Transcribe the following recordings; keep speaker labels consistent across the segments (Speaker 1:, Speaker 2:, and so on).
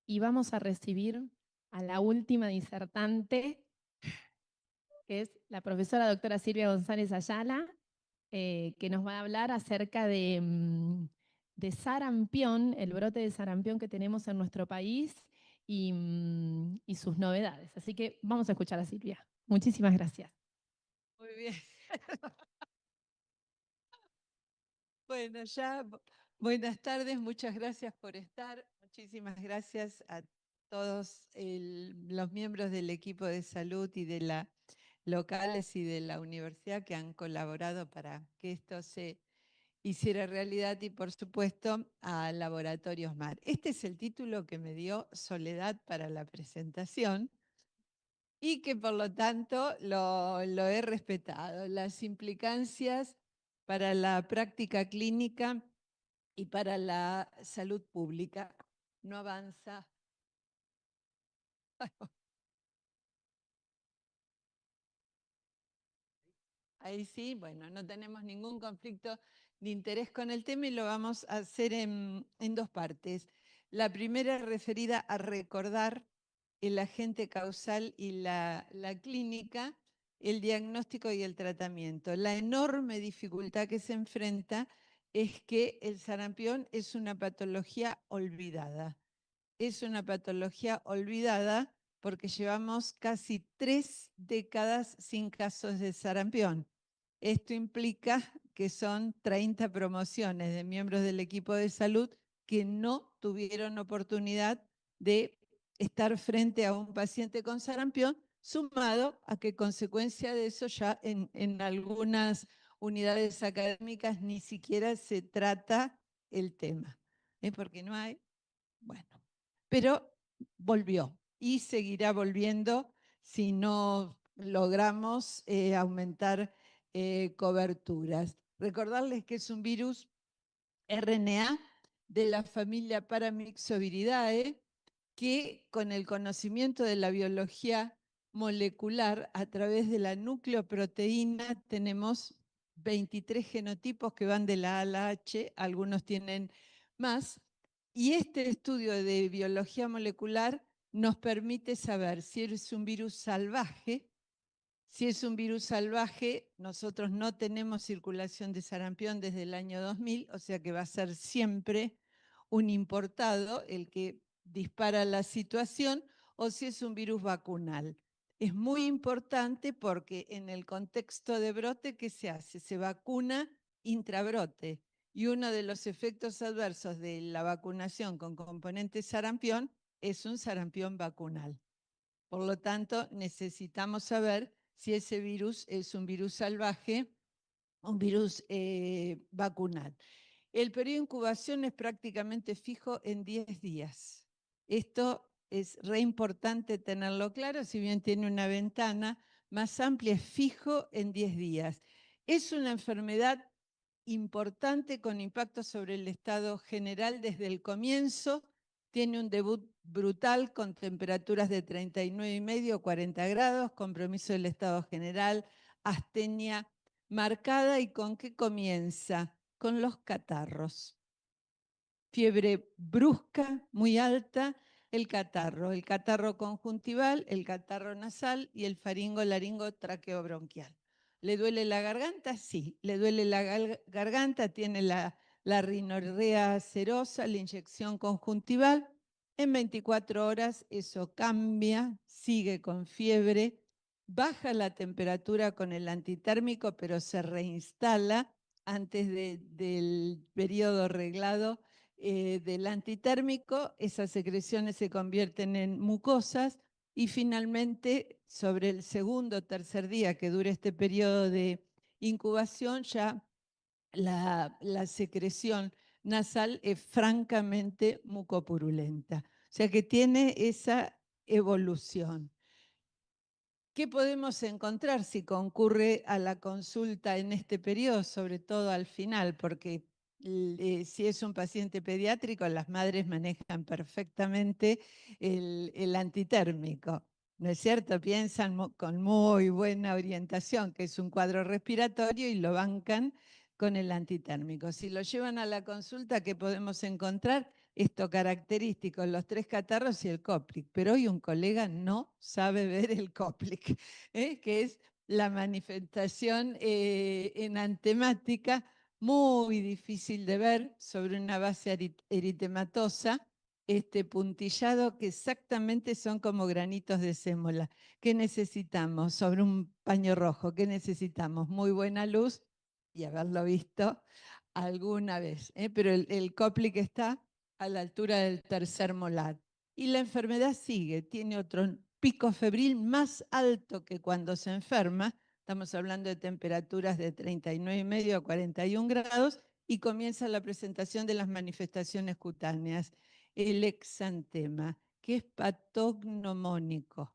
Speaker 1: y vamos a recibir a la última disertante, que es la profesora doctora Silvia González Ayala, que nos va a hablar acerca de sarampión, el brote de sarampión que tenemos en nuestro país y sus novedades. Así que vamos a escuchar a Silvia. Muchísimas gracias.
Speaker 2: Muy bien. Bueno, buenas tardes, muchas gracias por estar. Muchísimas gracias a todos los miembros del equipo de salud y de la locales y de la universidad que han colaborado para que esto se hiciera realidad y por supuesto a Laboratorios Mar. Este es el título que me dio Soledad para la presentación y que por lo tanto lo he respetado. Las implicancias para la práctica clínica y para la salud pública. No avanza. Ahí sí, bueno, no tenemos ningún conflicto de interés con el tema y lo vamos a hacer en dos partes. La primera referida a recordar el agente causal y la clínica, el diagnóstico y el tratamiento. La enorme dificultad que se enfrenta es que el sarampión es una patología olvidada. Es una patología olvidada porque llevamos casi 3 décadas sin casos de sarampión. Esto implica que son 30 promociones de miembros del equipo de salud que no tuvieron oportunidad de estar frente a un paciente con sarampión, sumado a que consecuencia de eso ya en algunas unidades académicas ni siquiera se trata el tema. ¿Es porque no hay? Bueno, pero volvió y seguirá volviendo si no logramos aumentar coberturas. Recordarles que es un virus RNA de la familia Paramyxoviridae, que con el conocimiento de la biología molecular a través de la nucleoproteína tenemos 23 genotipos que van de la A a la H, algunos tienen más, y este estudio de biología molecular nos permite saber si es un virus salvaje. Si es un virus salvaje, nosotros no tenemos circulación de sarampión desde el año 2000, o sea que va a ser siempre un importado el que dispara la situación, o si es un virus vacunal. Es muy importante porque en el contexto de brote, ¿qué se hace? Se vacuna intrabrote. Y uno de los efectos adversos de la vacunación con componente sarampión es un sarampión vacunal. Por lo tanto, necesitamos saber si ese virus es un virus salvaje, un virus vacunal. El periodo de incubación es prácticamente fijo en 10 días. Esto es re importante tenerlo claro, si bien tiene una ventana más amplia, es fijo en 10 días. Es una enfermedad importante con impacto sobre el estado general desde el comienzo. Tiene un debut brutal con temperaturas de 39,5 o 40 grados, compromiso del estado general, astenia marcada. ¿Y con qué comienza? Con los catarros. Fiebre brusca, muy alta, el catarro conjuntival, el catarro nasal y el faringo-laringo traqueobronquial. ¿Le duele la garganta? Sí, le duele la garganta, tiene la rinorrea serosa, la inyección conjuntival. En 24 horas eso cambia, sigue con fiebre, baja la temperatura con el antitérmico, pero se reinstala antes del periodo reglado del antitérmico. Esas secreciones se convierten en mucosas y finalmente sobre el segundo o tercer día que dure este periodo de incubación ya la secreción nasal es francamente mucopurulenta. O sea que tiene esa evolución. ¿Qué podemos encontrar si concurre a la consulta en este periodo, sobre todo al final? Porque si es un paciente pediátrico, las madres manejan perfectamente el antitérmico, ¿no es cierto? Piensan con muy buena orientación que es un cuadro respiratorio y lo bancan con el antitérmico. Si lo llevan a la consulta, ¿qué podemos encontrar? Esto característico, los 3 catarros y el Coplic. Pero hoy un colega no sabe ver el Coplic, que es la manifestación enantemática muy difícil de ver sobre una base eritematosa, este puntillado que exactamente son como granitos de sémola. ¿Qué necesitamos sobre un paño rojo? ¿Qué necesitamos? Muy buena luz y haberlo visto alguna vez, pero el Coplic está a la altura del tercer molar. Y la enfermedad sigue, tiene otro pico febril más alto que cuando se enferma, estamos hablando de temperaturas de 39,5 a 41 grados, y comienza la presentación de las manifestaciones cutáneas. El exantema, que es patognomónico.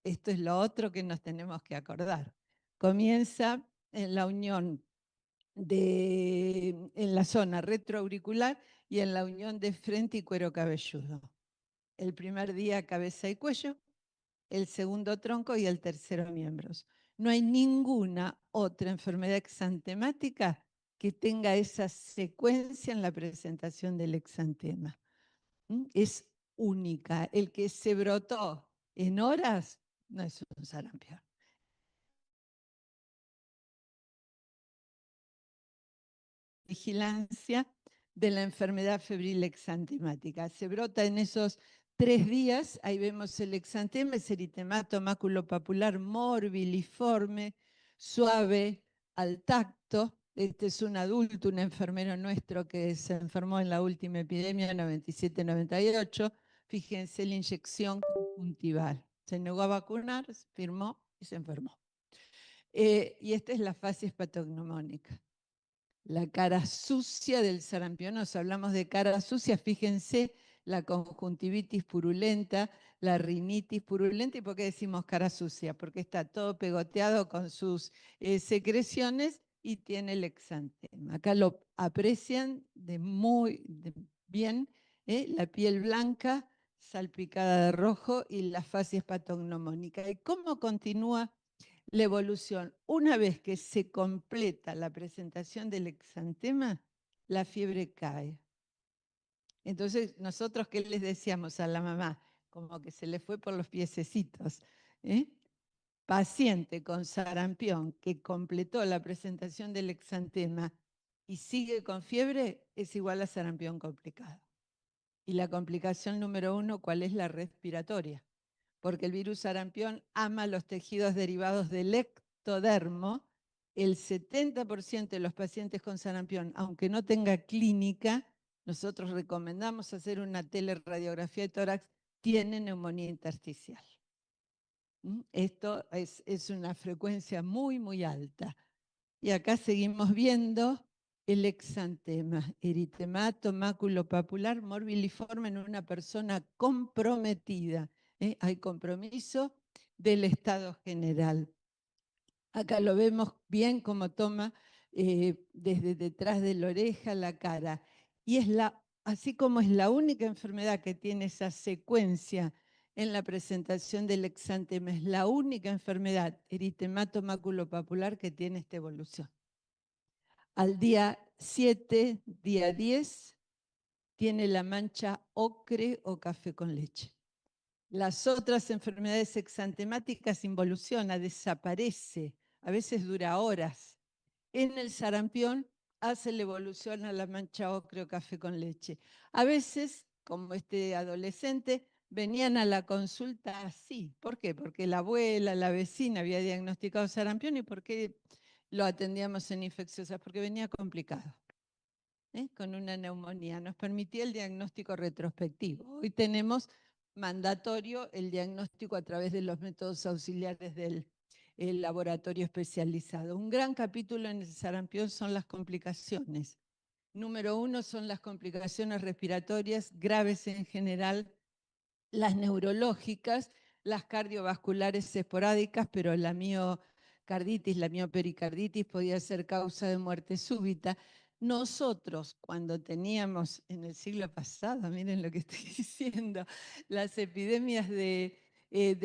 Speaker 2: Esto es lo otro que nos tenemos que acordar. Comienza en la unión en la zona retroauricular y en la unión de frente y cuero cabelludo. El primer día cabeza y cuello, el segundo tronco y el tercero miembros. No hay ninguna otra enfermedad exantemática que tenga esa secuencia en la presentación del exantema. Es única. El que se brotó en horas no es un sarampión. Vigilancia de la enfermedad febril exantemática. Se brota en esos 3 días, ahí vemos el exantema, es eritemato maculopapular morbiliforme, suave al tacto. Este es un adulto, un enfermero nuestro que se enfermó en la última epidemia, 97-98. Fíjense la inyección conjuntival. Se negó a vacunar, firmó y se enfermó. Y esta es la fase patognomónica. La cara sucia del sarampión, nos hablamos de cara sucia, fíjense la conjuntivitis purulenta, la rinitis purulenta. ¿Y por qué decimos cara sucia? Porque está todo pegoteado con sus secreciones y tiene el exantema. Acá lo aprecian bien, la piel blanca salpicada de rojo y la facies patognomónica. ¿Y cómo continúa la evolución? Una vez que se completa la presentación del exantema, la fiebre cae. Entonces, nosotros, ¿qué les decíamos a la mamá? Como que se le fue por los piececitos. Paciente con sarampión que completó la presentación del exantema y sigue con fiebre, es igual a sarampión complicado. Y la complicación número 1, ¿cuál es? La respiratoria. Porque el virus sarampión ama los tejidos derivados del ectodermo. El 70% de los pacientes con sarampión, aunque no tenga clínica, nosotros recomendamos hacer una teleradiografía de tórax, tiene neumonía intersticial. Esto es una frecuencia muy, muy alta. Y acá seguimos viendo el exantema, eritemato maculopapular morbiliforme en una persona comprometida. Hay compromiso del estado general. Acá lo vemos bien como toma desde detrás de la oreja la cara. Y así como es la única enfermedad que tiene esa secuencia en la presentación del exantema, es la única enfermedad, eritemato maculopapular, que tiene esta evolución. Al día 7, día 10, tiene la mancha ocre o café con leche. Las otras enfermedades exantemáticas involuciona, desaparece, a veces dura horas. En el sarampión hace la evolución a la mancha ocre o café con leche. A veces, como este adolescente, venían a la consulta así. ¿Por qué? Porque la abuela, la vecina había diagnosticado sarampión. ¿Y por qué lo atendíamos en infecciosas? Porque venía complicado, con una neumonía. Nos permitía el diagnóstico retrospectivo. Hoy tenemos mandatorio el diagnóstico a través de los métodos auxiliares del laboratorio especializado. Un gran capítulo en el sarampión son las complicaciones. Número 1 son las complicaciones respiratorias graves en general, las neurológicas, las cardiovasculares esporádicas, pero la miocarditis, la miopericarditis podía ser causa de muerte súbita. Nosotros, cuando teníamos en el siglo pasado, miren lo que estoy diciendo, las epidemias de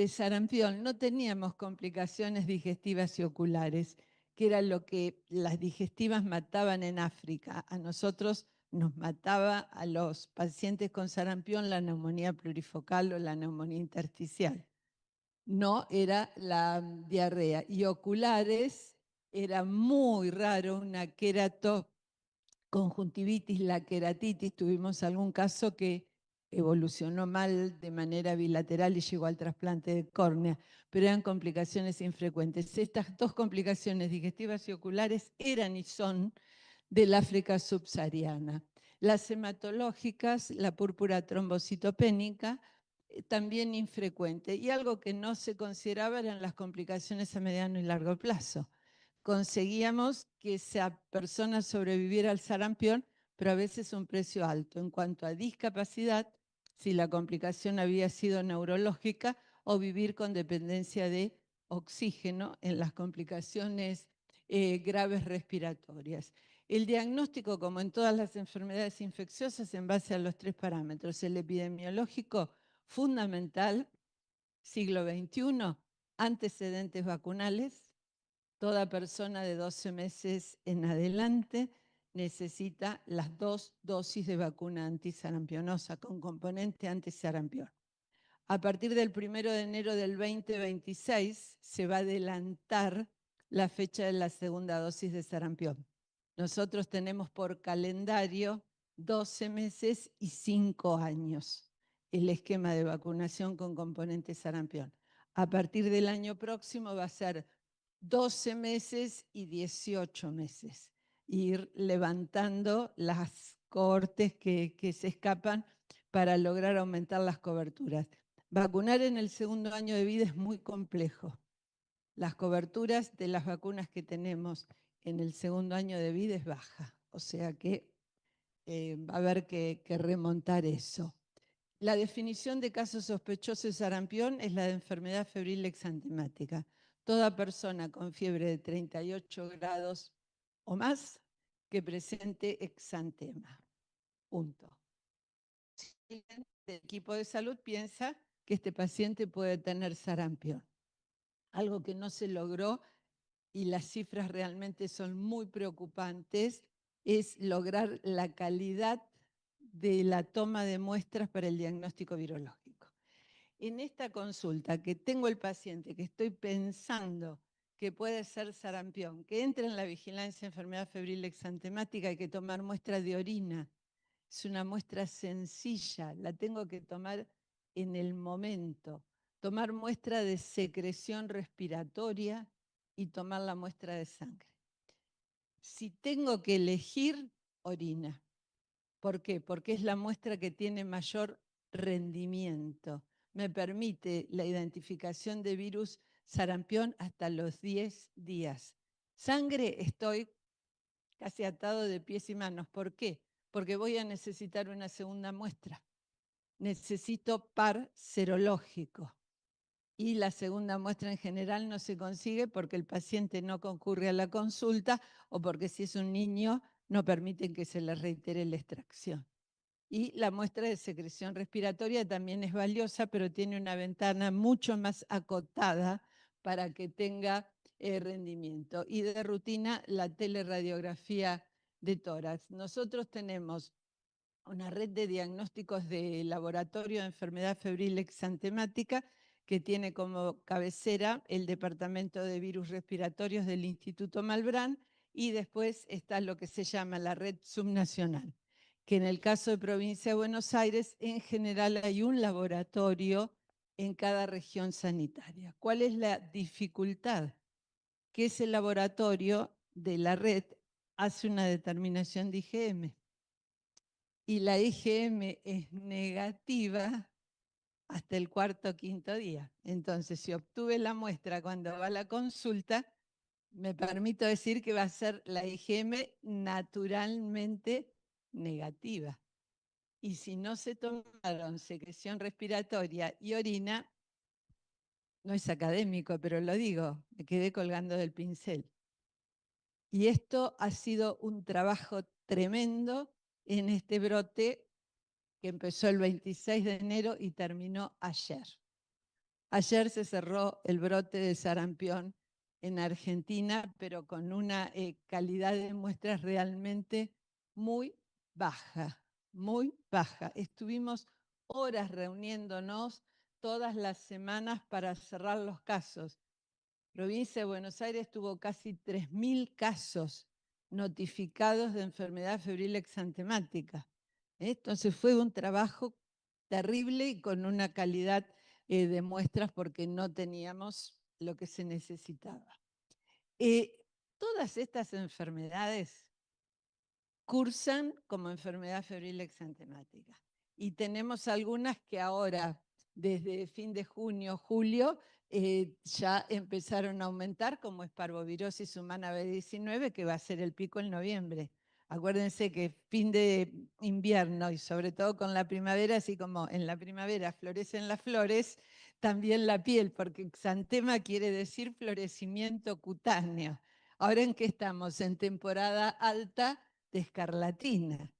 Speaker 2: sarampión, no teníamos complicaciones digestivas y oculares. que era lo que las digestivas mataban en África. A nosotros nos mataba, a los pacientes con sarampión, la neumonía plurifocal o la neumonía intersticial. No era la diarrea. Y oculares, era muy raro una queratoconjuntivitis, la queratitis. Tuvimos algún caso que evolucionó mal de manera bilateral y llegó al trasplante de córnea, pero eran complicaciones infrecuentes. Estas dos complicaciones digestivas y oculares eran y son del África subsahariana. Las hematológicas, la púrpura trombocitopénica, también infrecuente. Y algo que no se consideraba eran las complicaciones a mediano y largo plazo. Conseguíamos que esa persona sobreviviera al sarampión, pero a veces un precio alto. En cuanto a discapacidad, si la complicación había sido neurológica o vivir con dependencia de oxígeno en las complicaciones graves respiratorias. El diagnóstico, como en todas las enfermedades infecciosas, en base a los 3 parámetros. El epidemiológico, fundamental, siglo XXI, antecedentes vacunales. Toda persona de 12 meses en adelante necesita las 2 dosis de vacuna antisarampionosa con componente antisarampión. A partir del 1 de enero del 2026 se va a adelantar la fecha de la segunda dosis de sarampión. Nosotros tenemos por calendario 12 meses y 5 años el esquema de vacunación con componente sarampión. A partir del año próximo va a ser 12 meses y 18 meses. Ir levantando las cohortes que se escapan para lograr aumentar las coberturas. Vacunar en el segundo año de vida es muy complejo. Las coberturas de las vacunas que tenemos en el segundo año de vida es baja, o sea que va a haber que remontar eso. La definición de caso sospechoso de sarampión es la de enfermedad febril exantemática. Toda persona con fiebre de 38 grados o más que presente exantema. Punto. El equipo de salud piensa que este paciente puede tener sarampión. Algo que no se logró, y las cifras realmente son muy preocupantes, es lograr la calidad de la toma de muestras para el diagnóstico virológico. En esta consulta que tengo el paciente que estoy pensando que puede ser sarampión, que entra en la vigilancia de enfermedad febril exantemática, hay que tomar muestra de orina. Es una muestra sencilla, la tengo que tomar en el momento. Tomar muestra de secreción respiratoria y tomar la muestra de sangre. Si tengo que elegir, orina. ¿Por qué? Porque es la muestra que tiene mayor rendimiento. Me permite la identificación de virus sarampión hasta los 10 días. Sangre, estoy casi atado de pies y manos. ¿Por qué? Porque voy a necesitar una segunda muestra. Necesito par serológico. Y la segunda muestra en general no se consigue porque el paciente no concurre a la consulta o porque si es un niño no permiten que se le reitere la extracción. Y la muestra de secreción respiratoria también es valiosa, pero tiene una ventana mucho más acotada para que tenga rendimiento. Y de rutina, la teleradiografía de tórax. Nosotros tenemos una red de diagnósticos de laboratorio de enfermedad febril exantemática que tiene como cabecera el Departamento de Virus Respiratorios del Instituto Malbrán, y después está lo que se llama la red subnacional, que en el caso de Provincia de Buenos Aires, en general hay un laboratorio en cada región sanitaria. ¿Cuál es la dificultad? Que ese laboratorio de la red hace una determinación de IgM. Y la IgM es negativa hasta el cuarto o quinto día. Entonces, si obtuve la muestra cuando va a la consulta, me permito decir que va a ser la IgM naturalmente negativa. Y si no se tomaron secreción respiratoria y orina, no es académico, pero lo digo, me quedé colgando del pincel. Y esto ha sido un trabajo tremendo en este brote que empezó el 26 de enero y terminó ayer. Ayer se cerró el brote de sarampión en Argentina, pero con una calidad de muestras realmente muy baja, muy baja. Estuvimos horas reuniéndonos todas las semanas para cerrar los casos. Provincia de Buenos Aires tuvo casi 3.000 casos notificados de enfermedad febril exantemática. Entonces fue un trabajo terrible y con una calidad de muestras porque no teníamos lo que se necesitaba. Todas estas enfermedades cursan como enfermedad febril exantemática. Y tenemos algunas que ahora, desde fin de junio, julio, ya empezaron a aumentar, como es parvovirosis humana B19, que va a ser el pico en noviembre. Acuérdense que fin de invierno y sobre todo con la primavera, así como en la primavera florecen las flores, también la piel, porque exantema quiere decir florecimiento cutáneo. Ahora, ¿en qué estamos? En temporada alta de escarlatina.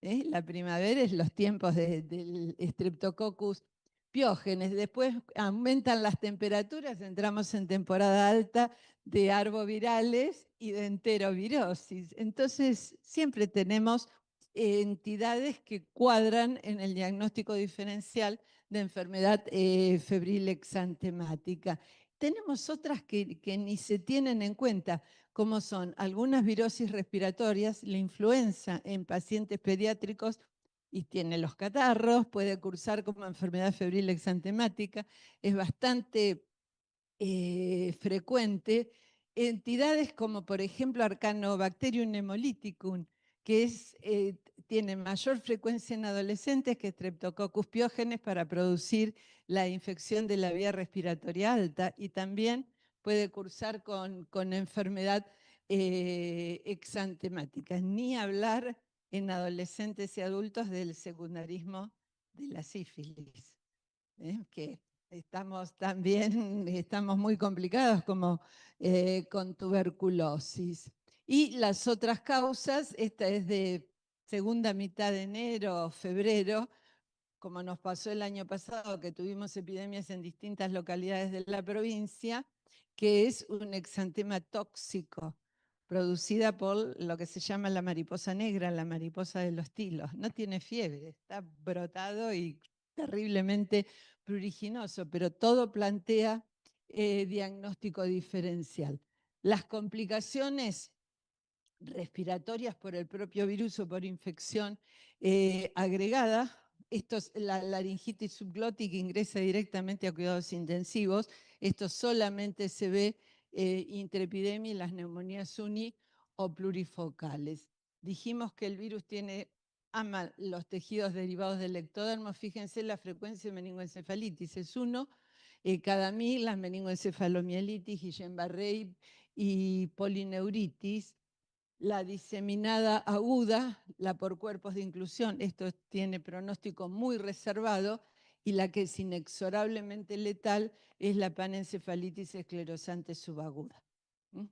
Speaker 2: La primavera es los tiempos del Streptococcus piógenes. Después aumentan las temperaturas, entramos en temporada alta de arbovirales y de enterovirosis. Entonces, siempre tenemos entidades que cuadran en el diagnóstico diferencial de enfermedad febril exantemática. Tenemos otras que ni se tienen en cuenta, como son algunas virosis respiratorias, la influenza en pacientes pediátricos y tiene los catarros, puede cursar como enfermedad febril exantemática, es bastante frecuente. Entidades como por ejemplo Arcanobacterium hemolyticum, que tiene mayor frecuencia en adolescentes que Streptococcus piógenes para producir la infección de la vía respiratoria alta y también puede cursar con enfermedad exantemática. Ni hablar en adolescentes y adultos del secundarismo de la sífilis, que estamos también estamos muy complicados como con tuberculosis. Y las otras causas, esta es de segunda mitad de enero, febrero, como nos pasó el año pasado, que tuvimos epidemias en distintas localidades de la provincia, que es un exantema tóxico, producida por lo que se llama la mariposa negra, la mariposa de los tilos. No tiene fiebre, está brotado y terriblemente pruriginoso, pero todo plantea diagnóstico diferencial. Las complicaciones respiratorias por el propio virus o por infección agregada. Esto es la laringitis subglótica, ingresa directamente a cuidados intensivos. Esto solamente se ve intraepidemia y las neumonías uni o plurifocales. Dijimos que el virus ama los tejidos derivados del ectodermo. Fíjense la frecuencia de meningoencefalitis. Es 1 cada 1000, las meningoencefalomielitis, Guillain-Barré y polineuritis. La diseminada aguda, la por cuerpos de inclusión, esto tiene pronóstico muy reservado, y la que es inexorablemente letal es la panencefalitis esclerosante subaguda.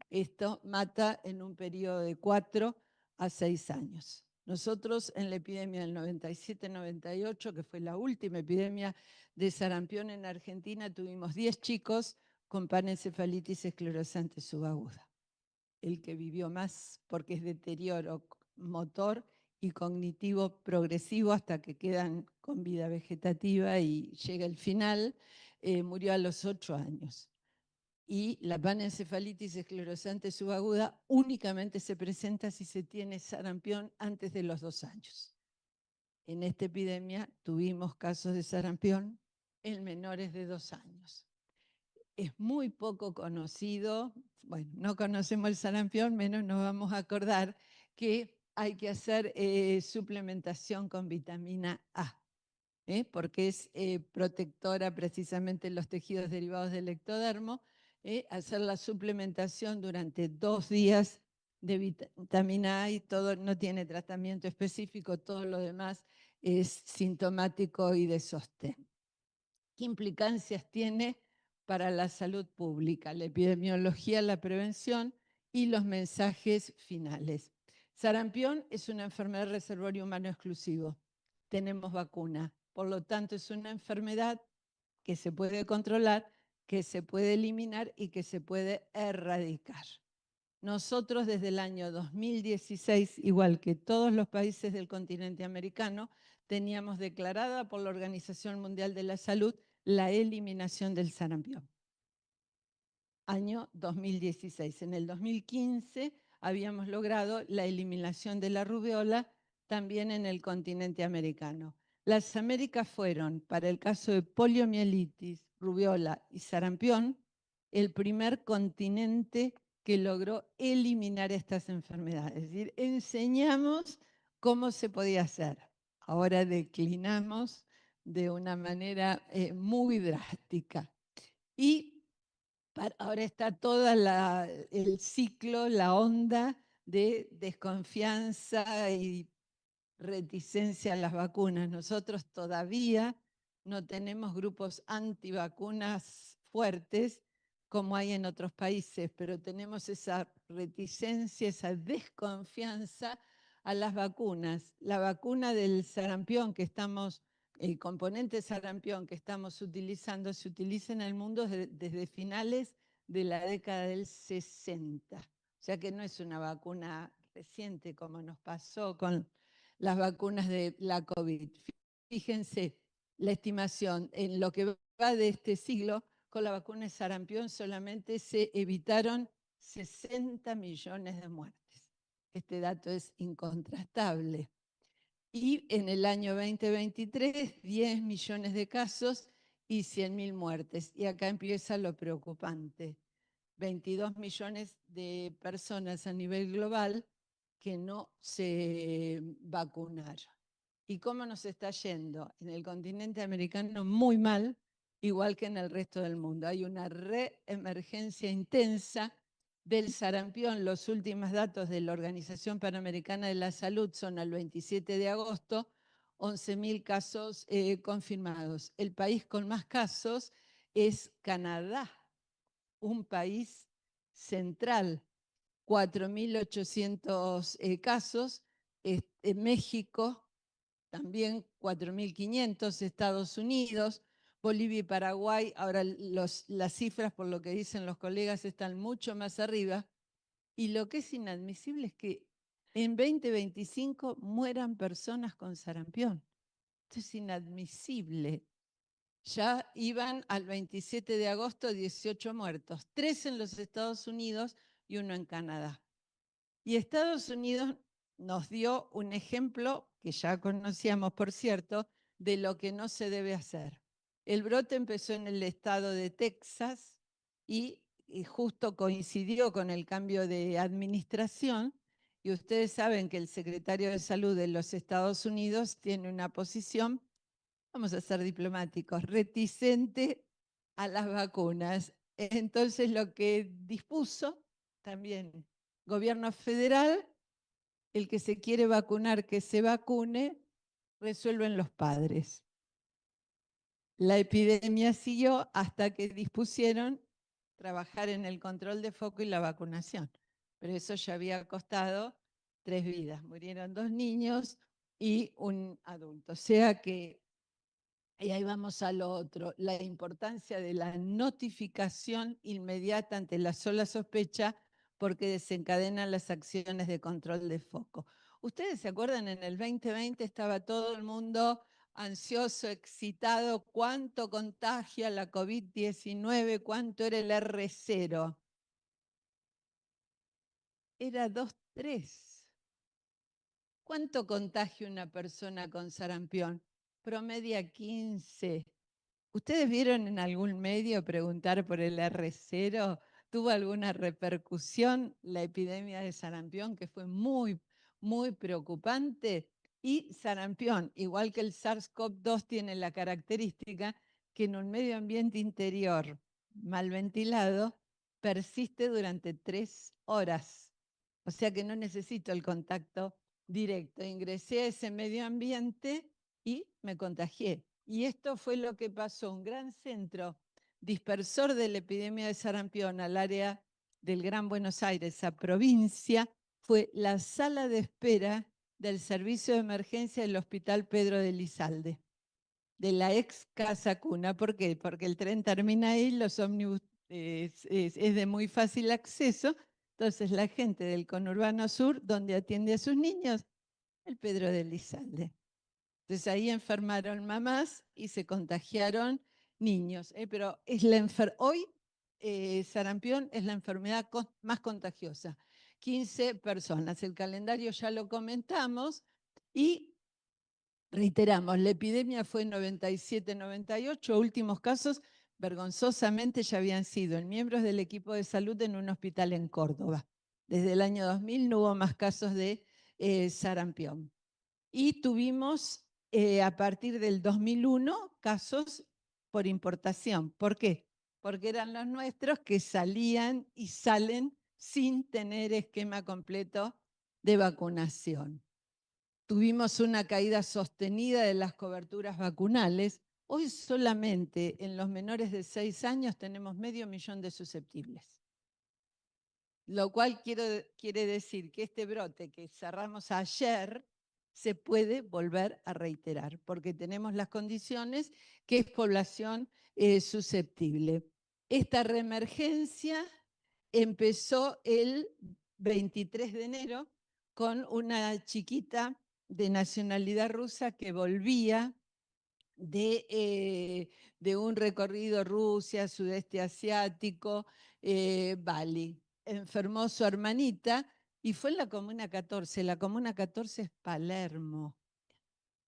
Speaker 2: Esto mata en un periodo de 4 a 6 años. Nosotros en la epidemia del 97-98, que fue la última epidemia de sarampión en Argentina, tuvimos 10 chicos con panencefalitis esclerosante subaguda. El que vivió más porque es deterioro motor y cognitivo progresivo hasta que quedan con vida vegetativa y llega el final, murió a los 8 años. Y la panencefalitis esclerosante subaguda únicamente se presenta si se tiene sarampión antes de los 2 años. En esta epidemia tuvimos casos de sarampión en menores de 2 años. Es muy poco conocido, bueno, no conocemos el sarampión, menos nos vamos a acordar que hay que hacer suplementación con vitamina A, porque es protectora precisamente de los tejidos derivados del ectodermo. Hacer la suplementación durante 2 días de vitamina A y todo no tiene tratamiento específico, todo lo demás es sintomático y de sostén. ¿Qué implicancias tiene para la salud pública, la epidemiología, la prevención y los mensajes finales? Sarampión es una enfermedad reservorio humano exclusivo. Tenemos vacuna, por lo tanto es una enfermedad que se puede controlar que se puede eliminar y que se puede erradicar. Nosotros desde el año 2016, igual que todos los países del continente americano, teníamos declarada por la Organización Mundial de la Salud la eliminación del sarampión. Año 2016. En el 2015 habíamos logrado la eliminación de la rubiola también en el continente americano. Las Américas fueron, para el caso de poliomielitis, rubiola y sarampión, el primer continente que logró eliminar estas enfermedades. Es decir, enseñamos cómo se podía hacer. Ahora declinamos de una manera muy drástica. Y ahora está todo el ciclo, la onda de desconfianza y reticencia a las vacunas. Nosotros todavía no tenemos grupos antivacunas fuertes como hay en otros países, pero tenemos esa reticencia, esa desconfianza a las vacunas. La vacuna del sarampión que estamos, el componente sarampión que estamos utilizando, se utiliza en el mundo desde finales de la década del 60. O sea que no es una vacuna reciente como nos pasó con las vacunas de la COVID. Fíjense la estimación, en lo que va de este siglo, con la vacuna de sarampión solamente se evitaron 60 millones de muertes. Este dato es incontrastable. Y en el año 2023, 10 millones de casos y 100.000 muertes. Y acá empieza lo preocupante. 22 millones de personas a nivel global que no se vacunaron. ¿Y cómo nos está yendo? En el continente americano muy mal, igual que en el resto del mundo. Hay una reemergencia intensa del sarampión. Los últimos datos de la Organización Panamericana de la Salud son al 27 de agosto, 11.000 casos confirmados. El país con más casos es Canadá, un país central, 4.800 casos, México también 4.500, Estados Unidos, Bolivia y Paraguay. Ahora las cifras, por lo que dicen los colegas, están mucho más arriba. Y lo que es inadmisible es que en 2025 mueran personas con sarampión. Esto es inadmisible. Ya iban al 27 de agosto 18 muertos, 3 en los Estados Unidos y 1 en Canadá. Y Estados Unidos nos dio un ejemplo, que ya conocíamos por cierto, de lo que no se debe hacer. El brote empezó en el estado de Texas y justo coincidió con el cambio de administración. Y ustedes saben que el secretario de Salud de los Estados Unidos tiene una posición, vamos a ser diplomáticos, reticente a las vacunas. Entonces lo que dispuso también gobierno federal, el que se quiere vacunar, que se vacune, resuelven los padres. La epidemia siguió hasta que dispusieron trabajar en el control de foco y la vacunación. Pero eso ya había costado 3 vidas. Murieron 2 niños y un adulto. O sea que, y ahí vamos a lo otro, la importancia de la notificación inmediata ante la sola sospecha, porque desencadenan las acciones de control de foco. ¿Ustedes se acuerdan? En el 2020 estaba todo el mundo ansioso, excitado, cuánto contagia la COVID-19, cuánto era el R0. Era 2,3. ¿Cuánto contagia una persona con sarampión? Promedia 15. ¿Ustedes vieron en algún medio preguntar por el R0? ¿Tuvo alguna repercusión la epidemia de sarampión, que fue muy, muy preocupante? Y sarampión, igual que el SARS-CoV-2, tiene la característica que en un medio ambiente interior mal ventilado persiste durante 3 horas. O sea que no necesito el contacto directo. Ingresé a ese medio ambiente y me contagié. Y esto fue lo que pasó. Un gran centro dispersor de la epidemia de sarampión al área del Gran Buenos Aires, esa provincia, fue la sala de espera del servicio de emergencia del Hospital Pedro de Lizalde. de la ex Casa Cuna. ¿Por qué? Porque el tren termina ahí, los ómnibus es de muy fácil acceso. Entonces la gente del conurbano sur, donde atiende a sus niños, el Pedro de Elizalde. Entonces ahí enfermaron mamás y se contagiaron niños. Pero es hoy sarampión es la enfermedad más contagiosa. 15 personas. El calendario ya lo comentamos y reiteramos, la epidemia fue en 97-98, últimos casos vergonzosamente ya habían sido en miembros del equipo de salud en un hospital en Córdoba. Desde el año 2000 no hubo más casos de sarampión. Y tuvimos a partir del 2001 casos por importación. ¿Por qué? Porque eran los nuestros que salían y salen sin tener esquema completo de vacunación. Tuvimos una caída sostenida de las coberturas vacunales. Hoy solamente en los menores de 6 años tenemos 500.000 de susceptibles. Lo cual quiere decir que este brote que cerramos ayer se puede volver a reiterar, porque tenemos las condiciones que es población susceptible. Esta reemergencia empezó el 23 de enero con una chiquita de nacionalidad rusa que volvía de un recorrido Rusia, sudeste asiático, Bali. Enfermó su hermanita y fue en la Comuna 14. La Comuna 14 es Palermo,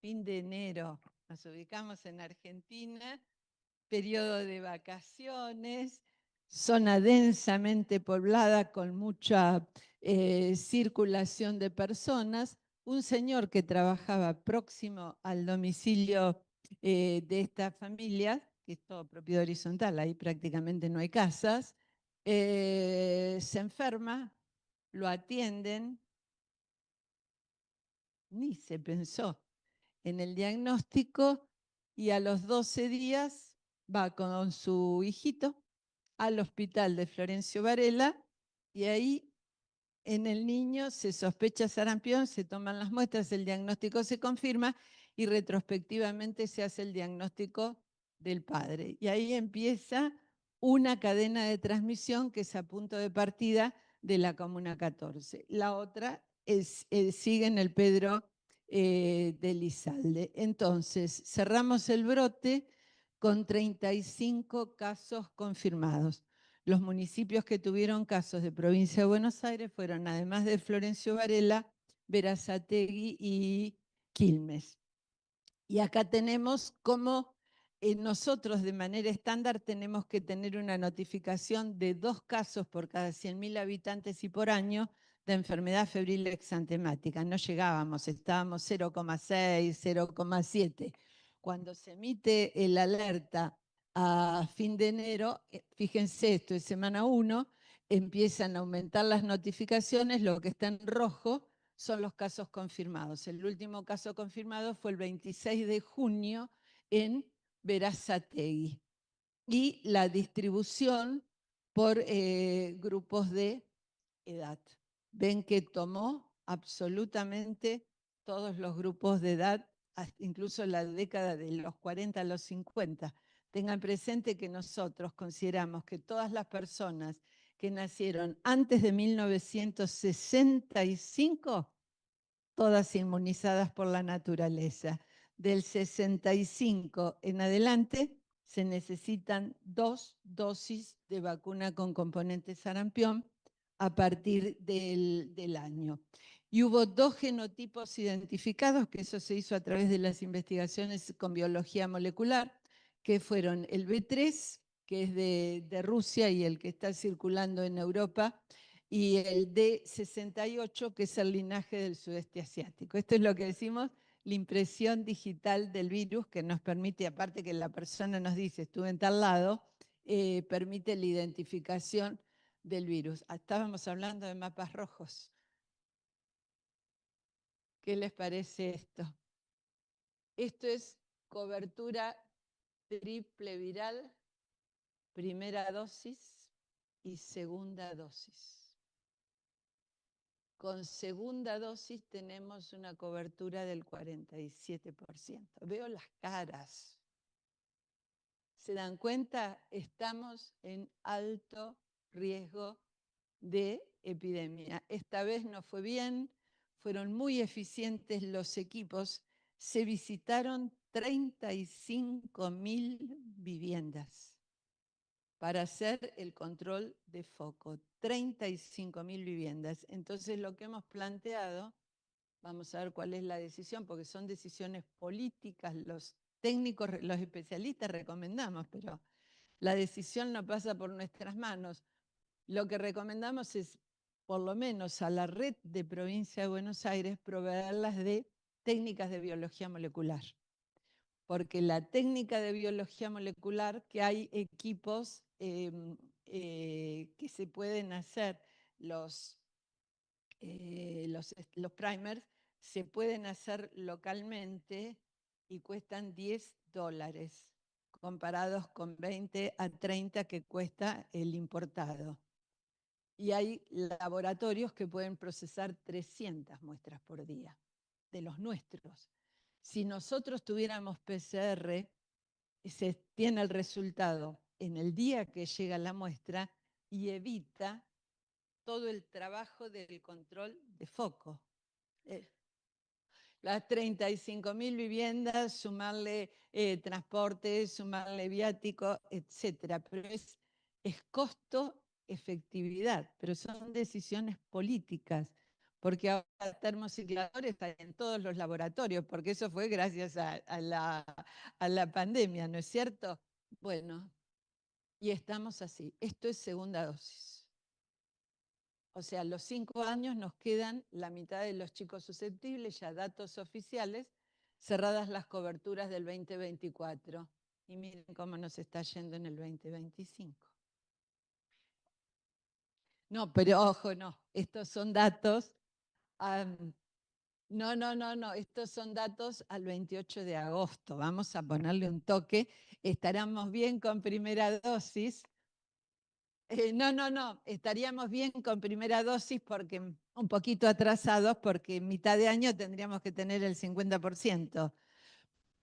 Speaker 2: fin de enero. Nos ubicamos en Argentina, periodo de vacaciones, zona densamente poblada con mucha circulación de personas. Un señor que trabajaba próximo al domicilio de esta familia, que es todo propiedad horizontal, ahí prácticamente no hay casas, se enferma, lo atienden, ni se pensó en el diagnóstico y a los 12 días va con su hijito al hospital de Florencio Varela y ahí en el niño se sospecha sarampión, se toman las muestras, el diagnóstico se confirma y retrospectivamente se hace el diagnóstico del padre. Y ahí empieza una cadena de transmisión que es a punto de partida de la Comuna 14. La otra sigue en el Pedro de Elizalde. Entonces, cerramos el brote con 35 casos confirmados. Los municipios que tuvieron casos de provincia de Buenos Aires fueron, además de Florencio Varela, Berazategui y Quilmes. Y acá tenemos cómo nosotros de manera estándar tenemos que tener una notificación de 2 casos por cada 100.000 habitantes y por año de enfermedad febril exantemática. No llegábamos, estábamos 0,6, 0,7. Cuando se emite el alerta a fin de enero, fíjense, esto es semana 1, empiezan a aumentar las notificaciones, lo que está en rojo son los casos confirmados. El último caso confirmado fue el 26 de junio en Berazategui. Y la distribución por grupos de edad. Ven que tomó absolutamente todos los grupos de edad, incluso la década de los 40 a los 50. Tengan presente que nosotros consideramos que todas las personas que nacieron antes de 1965, todas inmunizadas por la naturaleza. Del 65 en adelante se necesitan 2 dosis de vacuna con componente sarampión a partir del año. Y hubo 2 genotipos identificados, que eso se hizo a través de las investigaciones con biología molecular, que fueron el B3, que es de Rusia y el que está circulando en Europa, y el D68, que es el linaje del sudeste asiático. Esto es lo que decimos, la impresión digital del virus, que nos permite, aparte que la persona nos dice, estuve en tal lado, permite la identificación del virus. Estábamos hablando de mapas rojos. ¿Qué les parece esto? Esto es cobertura triple viral, primera dosis y segunda dosis. con segunda dosis tenemos una cobertura del 47%. Veo las caras. ¿Se dan cuenta? Estamos en alto riesgo de epidemia. Esta vez no fue bien, fueron muy eficientes los equipos. Se visitaron 35.000 viviendas para hacer el control de foco. 35.000 viviendas. Entonces lo que hemos planteado, vamos a ver cuál es la decisión, porque son decisiones políticas, los técnicos, los especialistas recomendamos, pero la decisión no pasa por nuestras manos. Lo que recomendamos es, por lo menos a la red de provincia de Buenos Aires, proveerlas de técnicas de biología molecular. Porque la técnica de biología molecular, que hay equipos que se pueden hacer, los primers, se pueden hacer localmente y cuestan $10, comparados con 20 a 30 que cuesta el importado. Y hay laboratorios que pueden procesar 300 muestras por día, de los nuestros. Si nosotros tuviéramos PCR, se tiene el resultado en el día que llega la muestra y evita todo el trabajo del control de foco. Las 35.000 viviendas, sumarle transporte, sumarle viático, etcétera. Pero es costo-efectividad, pero son decisiones políticas, porque ahora termocicladores hay en todos los laboratorios, porque eso fue gracias a la pandemia, ¿no es cierto? Bueno, y estamos así. Esto es segunda dosis. O sea, a los 5 años nos quedan la mitad de los chicos susceptibles, ya datos oficiales, cerradas las coberturas del 2024. Y miren cómo nos está yendo en el 2025. No, pero ojo, no, estos son datos, no, estos son datos al 28 de agosto. Vamos a ponerle un toque, estaremos bien con primera dosis. No, estaríamos bien con primera dosis porque un poquito atrasados porque en mitad de año tendríamos que tener el 50%,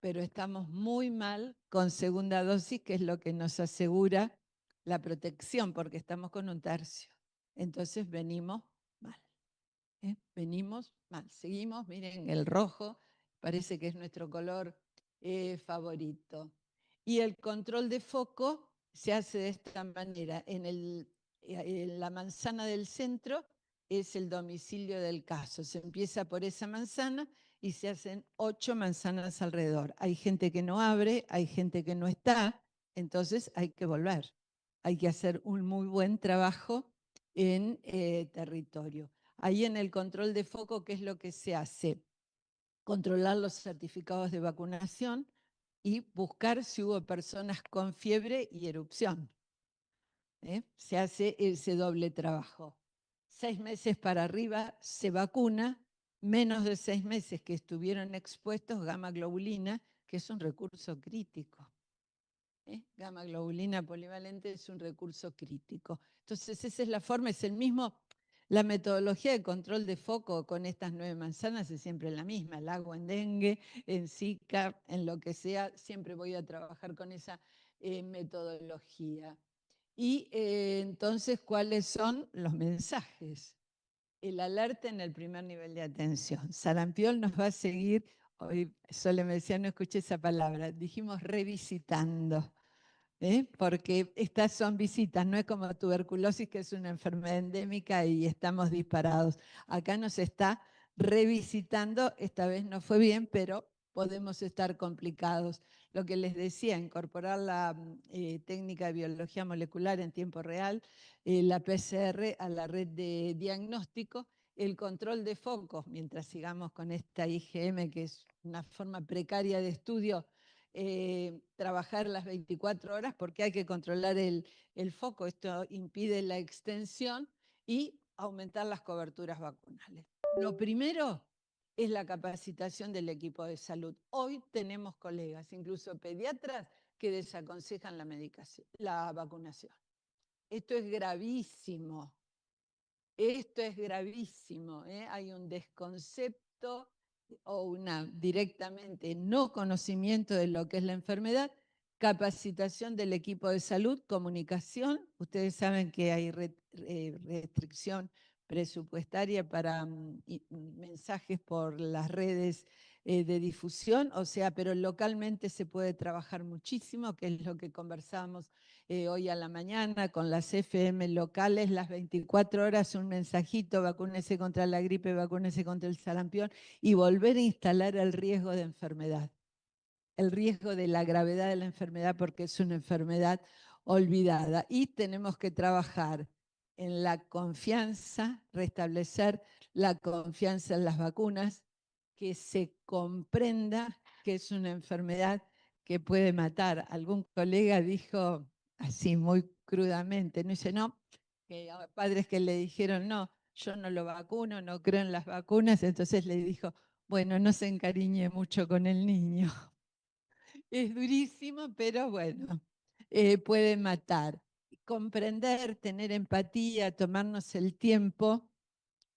Speaker 2: pero estamos muy mal con segunda dosis, que es lo que nos asegura la protección, porque estamos con un tercio. Entonces venimos mal, venimos mal. Seguimos, miren, el rojo parece que es nuestro color favorito. Y el control de foco se hace de esta manera. En la manzana del centro es el domicilio del caso. Se empieza por esa manzana y se hacen 8 manzanas alrededor. Hay gente que no abre, hay gente que no está, entonces hay que volver. Hay que hacer un muy buen trabajo en territorio. Ahí en el control de foco, ¿qué es lo que se hace? Controlar los certificados de vacunación y buscar si hubo personas con fiebre y erupción. Se hace ese doble trabajo. 6 meses para arriba se vacuna, menos de 6 meses que estuvieron expuestos, gamma globulina, que es un recurso crítico. Gamma globulina polivalente es un recurso crítico. Entonces esa es la forma, es el mismo. La metodología de control de foco con estas 9 manzanas es siempre la misma. El agua en dengue, en Zika, en lo que sea, siempre voy a trabajar con esa metodología. Y entonces, ¿cuáles son los mensajes? El alerta en el primer nivel de atención. Sarampión nos va a seguir, hoy Sole me decía, no escuché esa palabra, dijimos revisitando. Porque estas son visitas, no es como tuberculosis, que es una enfermedad endémica y estamos disparados. Acá nos está revisitando, esta vez no fue bien, pero podemos estar complicados. Lo que les decía, incorporar la técnica de biología molecular en tiempo real, la PCR a la red de diagnóstico, el control de focos, mientras sigamos con esta IgM, que es una forma precaria de estudio, trabajar las 24 horas porque hay que controlar el foco. Esto impide la extensión y aumentar las coberturas vacunales. Lo primero es la capacitación del equipo de salud. Hoy tenemos colegas, incluso pediatras, que desaconsejan la vacunación. Esto es gravísimo. Esto es gravísimo, ¿eh? Hay un desconcepto o una directamente no conocimiento de lo que es la enfermedad, capacitación del equipo de salud, comunicación. Ustedes saben que hay restricción presupuestaria para mensajes por las redes de difusión, o sea, pero localmente se puede trabajar muchísimo, que es lo que conversábamos hoy a la mañana con las FM locales, las 24 horas, un mensajito, vacúnese contra la gripe, vacúnese contra el sarampión, y volver a instalar el riesgo de enfermedad, el riesgo de la gravedad de la enfermedad, porque es una enfermedad olvidada. Y tenemos que trabajar en la confianza, restablecer la confianza en las vacunas, que se comprenda que es una enfermedad que puede matar. Algún colega dijo así muy crudamente, no dice, no, que padres que le dijeron, no, yo no lo vacuno, no creo en las vacunas, entonces le dijo, bueno, no se encariñe mucho con el niño. Es durísimo, pero bueno, puede matar. Comprender, tener empatía, tomarnos el tiempo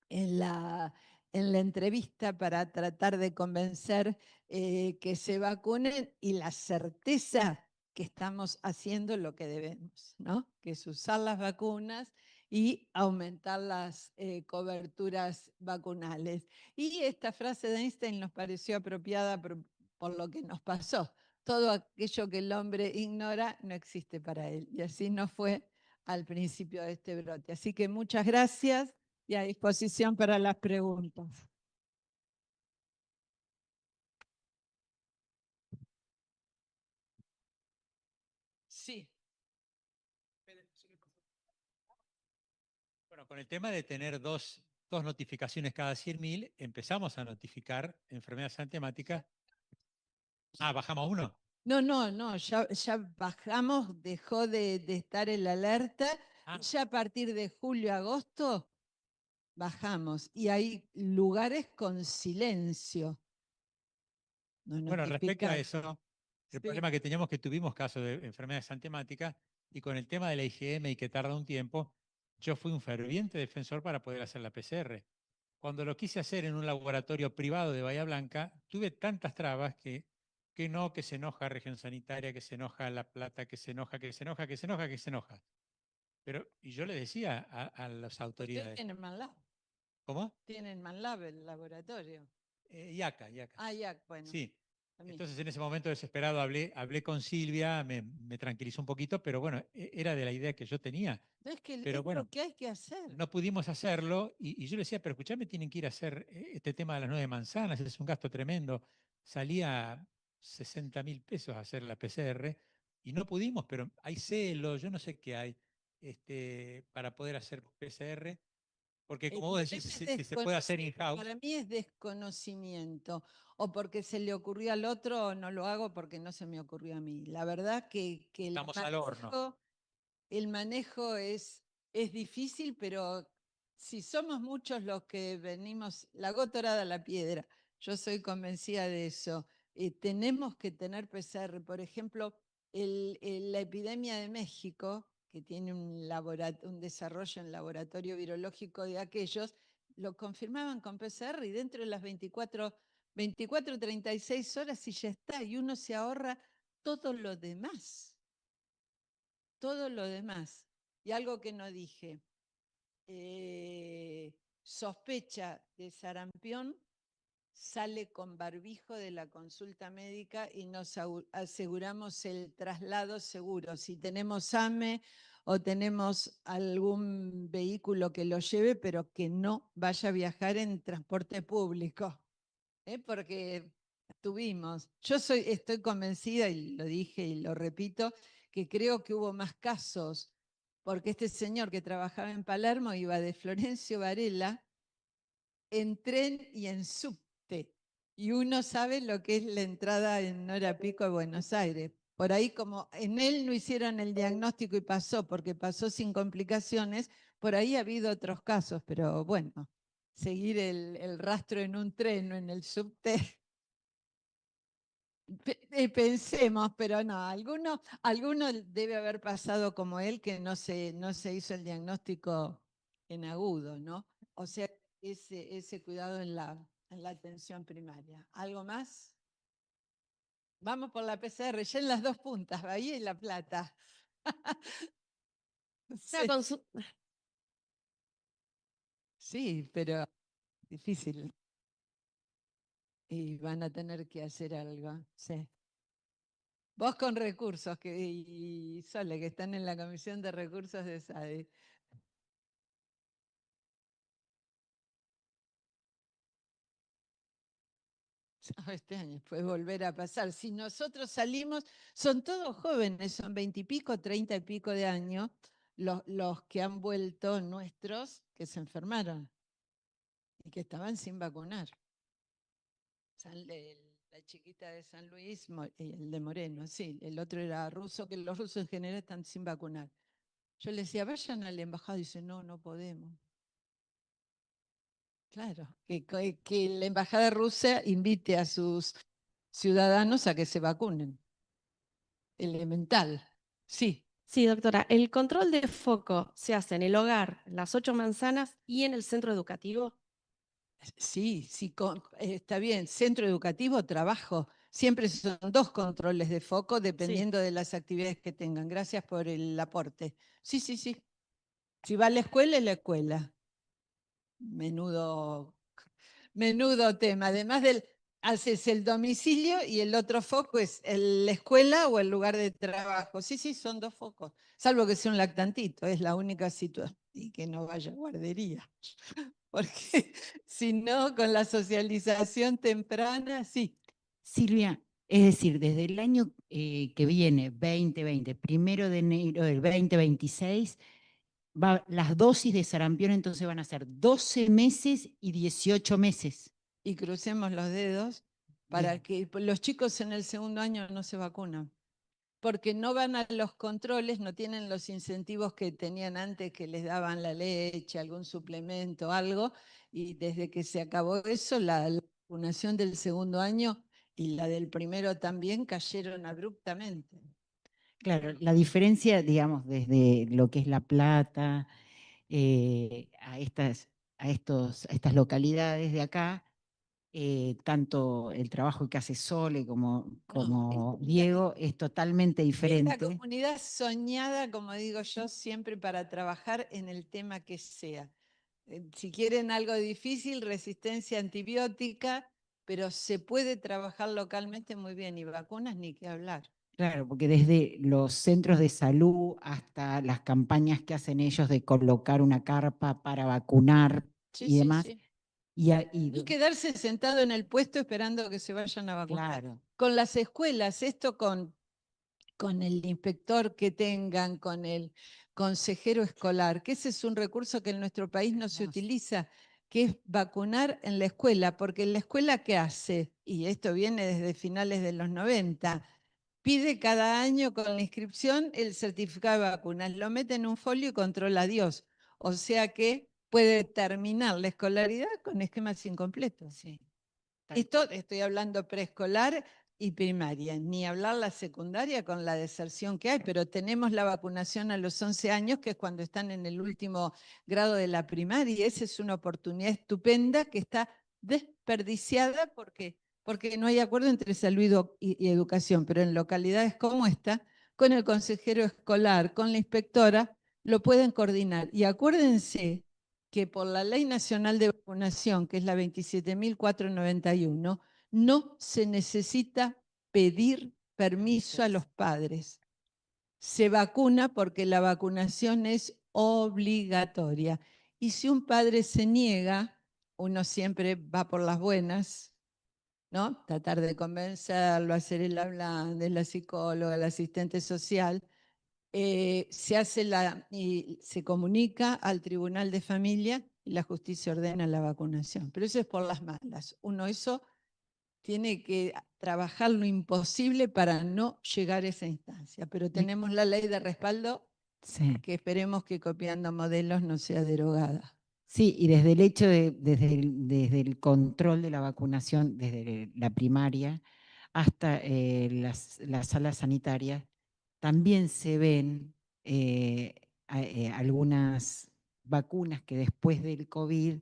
Speaker 2: en la entrevista para tratar de convencer que se vacunen y la certeza que estamos haciendo lo que debemos, ¿no? Que es usar las vacunas y aumentar las coberturas vacunales. Y esta frase de Einstein nos pareció apropiada por lo que nos pasó. Todo aquello que el hombre ignora no existe para él. Y así nos fue al principio de este brote. Así que muchas gracias y a disposición para las preguntas. Sí.
Speaker 3: Bueno, con el tema de tener dos notificaciones cada 100.000, empezamos a notificar enfermedades antemáticas. Ah, bajamos uno.
Speaker 2: No, no, no, ya bajamos, dejó de estar el alerta,
Speaker 3: Ah.
Speaker 2: y ya a partir de julio, agosto, bajamos. Y hay lugares con silencio. No
Speaker 3: Bueno, respecto a
Speaker 2: notificar.
Speaker 3: eso, el
Speaker 2: Sí.
Speaker 3: problema que teníamos que tuvimos casos de enfermedades antemáticas y con el tema de la IgM y que tarda un tiempo, yo fui un ferviente defensor para poder hacer la PCR. Cuando lo quise hacer en un laboratorio privado de Bahía Blanca, tuve tantas trabas que no, que se enoja región sanitaria, que se enoja La Plata, que se enoja, que se enoja, que se enoja, que se enoja. Pero, y yo le decía a las
Speaker 2: Ustedes
Speaker 3: autoridades,
Speaker 2: tienen MANLAB.
Speaker 3: ¿cómo?
Speaker 2: Tienen MANLAB el laboratorio.
Speaker 3: Yaca.
Speaker 2: Ah, ya, bueno.
Speaker 3: Sí.
Speaker 2: También.
Speaker 3: Entonces en ese momento desesperado hablé con Silvia, me tranquilizó un poquito, pero bueno, era de la idea que yo tenía.
Speaker 2: Es que
Speaker 3: Pero
Speaker 2: es lo
Speaker 3: bueno,
Speaker 2: que hay que hacer.
Speaker 3: no pudimos hacerlo y yo le decía, pero escuchame, tienen que ir a hacer este tema de las 9 manzanas, es un gasto tremendo. Salía 60.000 pesos hacer la PCR y no pudimos, pero hay celos, yo no sé qué hay para poder hacer PCR, porque
Speaker 2: El
Speaker 3: como vos decís,
Speaker 2: problema es
Speaker 3: si se puede hacer
Speaker 2: para
Speaker 3: in-house,
Speaker 2: mí es desconocimiento, o porque se le ocurrió al otro, o no lo hago porque no se me ocurrió a mí. La verdad que
Speaker 3: estamos al horno.
Speaker 2: el manejo es difícil, pero si somos muchos los que venimos, la gota dorada a la piedra, yo soy convencida de eso. Tenemos que tener PCR. Por ejemplo, la epidemia de México, que tiene un desarrollo en laboratorio virológico de aquellos, lo confirmaban con PCR y dentro de las 24, 36 horas y ya está, y uno se ahorra todo lo demás. Todo lo demás. Y algo que no dije, sospecha de sarampión, sale con barbijo de la consulta médica y nos aseguramos el traslado seguro. Si tenemos AME o tenemos algún vehículo que lo lleve, pero que no vaya a viajar en transporte público, porque estoy convencida, y lo dije y lo repito, que creo que hubo más casos, porque este señor que trabajaba en Palermo iba de Florencio Varela en tren y en subte. Y uno sabe lo que es la entrada en hora pico a Buenos Aires. Por ahí, como en él no hicieron el diagnóstico y pasó, porque pasó sin complicaciones, por ahí ha habido otros casos, pero bueno, seguir el rastro en un tren o en el subte, pensemos, pero no, alguno debe haber pasado como él, que no se hizo el diagnóstico en agudo, ¿no? O sea, ese cuidado en la atención primaria. ¿Algo más? Vamos por la PCR, ya en las dos puntas, Bahía y La Plata.
Speaker 4: Una consu-
Speaker 2: Sí, pero difícil. Y van a tener que hacer algo, sí. Vos con recursos, y Sole, que están en la Comisión de Recursos de SADE. Este año puede volver a pasar. Si nosotros salimos, son todos jóvenes, son 20 y pico, 30 y pico de años, los que han vuelto nuestros que se enfermaron y que estaban sin vacunar. La chiquita de San Luis, el de Moreno, sí, el otro era ruso, que los rusos en general están sin vacunar. Yo le decía, vayan a la embajada, y dice, no, no podemos. Claro, que la embajada rusa invite a sus ciudadanos a que se vacunen. Elemental, sí.
Speaker 4: Sí, doctora, el control de foco se hace en el hogar, las 8 manzanas y en el centro educativo.
Speaker 2: Sí, sí, está bien. Centro educativo, trabajo. Siempre son 2 controles de foco dependiendo de las actividades que tengan. Gracias por el aporte. Sí, sí, sí. Si va a la escuela, es la escuela. Menudo tema. Además haces el domicilio y el otro foco es la escuela o el lugar de trabajo. Sí, sí, son 2 focos. Salvo que sea un lactantito, es la única situación. Y que no vaya a guardería. Porque si no, con la socialización temprana, sí.
Speaker 5: Silvia, es decir, desde el año que viene, 2020, 1 de enero del 2026, las dosis de sarampión entonces van a ser 12 meses y 18 meses.
Speaker 2: Y crucemos los dedos para
Speaker 5: Bien.
Speaker 2: que los chicos en el segundo año no se vacunan. Porque no van a los controles, no tienen los incentivos que tenían antes, que les daban la leche, algún suplemento, algo, y desde que se acabó eso, la vacunación del segundo año y la del primero también cayeron abruptamente.
Speaker 5: Claro, la diferencia, digamos, desde lo que es La Plata a estas localidades de acá, tanto el trabajo que hace Sole como Diego es totalmente
Speaker 2: Es la
Speaker 5: diferente.
Speaker 2: comunidad soñada, como digo yo, siempre para trabajar en el tema que sea. Si quieren algo difícil, resistencia antibiótica, pero se puede trabajar localmente muy bien y vacunas ni qué hablar.
Speaker 5: Claro, porque desde los centros de salud hasta las campañas que hacen ellos de colocar una carpa para vacunar
Speaker 2: Sí,
Speaker 5: y
Speaker 2: sí,
Speaker 5: demás.
Speaker 2: sí.
Speaker 5: Y
Speaker 2: No quedarse sentado en el puesto esperando que se vayan a vacunar.
Speaker 5: claro,
Speaker 2: Con las escuelas, esto con el inspector que tengan, con el consejero escolar, que ese es un recurso que en nuestro país no se utiliza, que es vacunar en la escuela, porque en la escuela, ¿qué hace? Y esto viene desde finales de los 90, pide cada año con la inscripción el certificado de vacunas, lo mete en un folio y controla a Dios. O sea que puede terminar la escolaridad con esquemas incompletos.
Speaker 5: sí.
Speaker 2: Esto estoy hablando preescolar y primaria, ni hablar la secundaria con la deserción que hay, pero tenemos la vacunación a los 11 años, que es cuando están en el último grado de la primaria, y esa es una oportunidad estupenda que está desperdiciada porque no hay acuerdo entre salud y educación, pero en localidades como esta, con el consejero escolar, con la inspectora, lo pueden coordinar. Y acuérdense que por la Ley Nacional de Vacunación, que es la 27.491, no se necesita pedir permiso a los padres. Se vacuna porque la vacunación es obligatoria. Y si un padre se niega, uno siempre va por las buenas, ¿no? Tratar de convencerlo, hacer el habla de la psicóloga, el asistente social, y se comunica al Tribunal de Familia y la justicia ordena la vacunación. Pero eso es por las malas. Uno eso tiene que trabajar lo imposible para no llegar a esa instancia. Pero tenemos la ley de respaldo
Speaker 5: Sí.
Speaker 2: que esperemos que copiando modelos no sea derogada.
Speaker 5: Sí, y desde el hecho desde el control de la vacunación, desde la primaria hasta las salas sanitarias, también se ven algunas vacunas que después del COVID,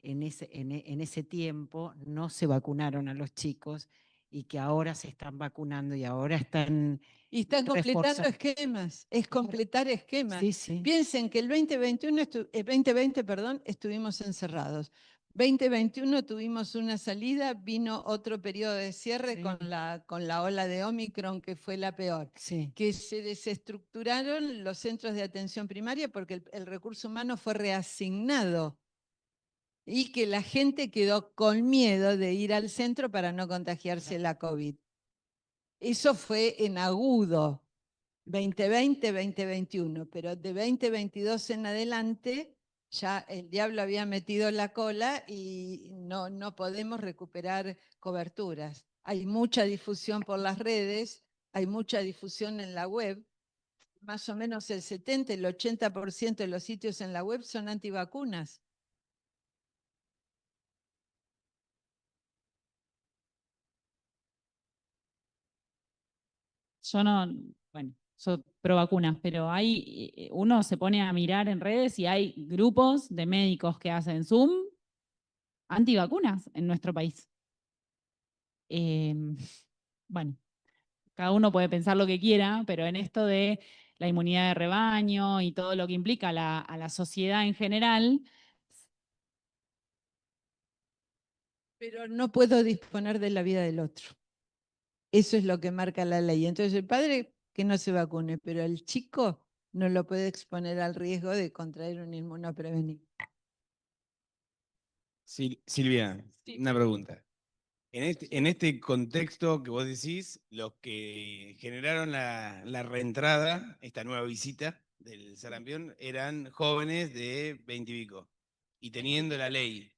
Speaker 5: en ese tiempo, no se vacunaron a los chicos y que ahora se están vacunando y ahora están...
Speaker 2: Y están completando
Speaker 5: reforza-
Speaker 2: esquemas, es completar esquemas.
Speaker 5: Sí, sí.
Speaker 2: Piensen que el 2020, perdón, estuvimos encerrados. 2021 tuvimos una salida, vino otro periodo de cierre
Speaker 5: Sí.
Speaker 2: con la ola de Omicron, que fue la peor.
Speaker 5: Sí.
Speaker 2: Que se desestructuraron los centros de atención primaria porque el recurso humano fue reasignado y que la gente quedó con miedo de ir al centro para no contagiarse la COVID. Eso fue en agudo, 2020, 2021, pero de 2022 en adelante ya el diablo había metido la cola y no podemos recuperar coberturas. Hay mucha difusión por las redes, hay mucha difusión en la web. Más o menos el 70, el 80% de los sitios en la web son antivacunas.
Speaker 6: Yo no, bueno, soy pro vacunas, pero uno se pone a mirar en redes y hay grupos de médicos que hacen Zoom antivacunas en nuestro país. Bueno, cada uno puede pensar lo que quiera, pero en esto de la inmunidad de rebaño y todo lo que implica a la sociedad en general.
Speaker 2: Pero no puedo disponer de la vida del otro. Eso es lo que marca la ley. Entonces el padre que no se vacune, pero el chico no lo puede exponer al riesgo de contraer un inmunoprevenible.
Speaker 7: Silvia,
Speaker 2: Sí.
Speaker 7: una pregunta. En este contexto que vos decís, los que generaron la reentrada, esta nueva visita del sarampión, eran jóvenes de 20 y pico. Y teniendo la ley,